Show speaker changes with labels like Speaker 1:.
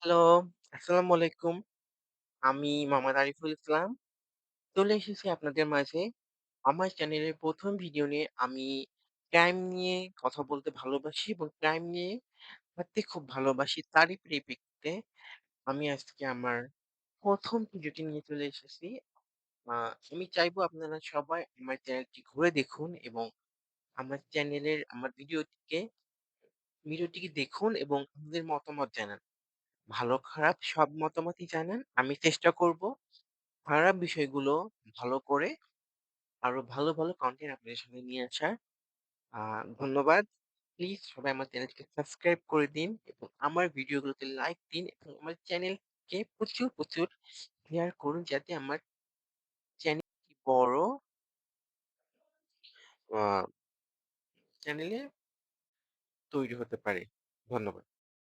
Speaker 1: Hello, আসসালামু আলাইকুম। আমি মোহাম্মদ আরিফুল ইসলাম। চলে এসেছি আপনাদের মাঝে। আমার চ্যানেলের ১ম ভিডিও নিয়ে আমি ক্রাইম নিয়ে কথা বলতে ভালোবাসি এবং ক্রাইম নিয়ে পড়তে খুব ভালোবাসি। তারই পরিপ্রেক্ষিতে আমি আজকে আমার ১ম ভিডিওটি নিয়ে চলে এসেছি। আ আমি চাইবো আপনারা সবাই আমার চ্যানেলটি ঘুরে দেখুন এবং আমার ভিডিওটিকে দেখুন এবং আপনাদের মতামত জানান। ভালো খারাপ সব মতামতই জানান। আমি চেষ্টা করব খারাপ বিষয়গুলো ভালো করে আরো ভালো, ভালো কনটেন্ট আপনাদের সামনে নিয়ে আসার। আ ধন্যবাদ। প্লিজ সবাই আমার চ্যানেলটিকে সাবস্ক্রাইব করে দিন এবং আমার ভিডিওগুলোতে লাইক দিন এবং আমার চ্যানেলকে প্রচুর, প্রচুর শেয়ার করুন যাতে আমার চ্যানেলটি বড় আ চ্যানেলে তৈরি হতে পারে। ধন্যবাদ।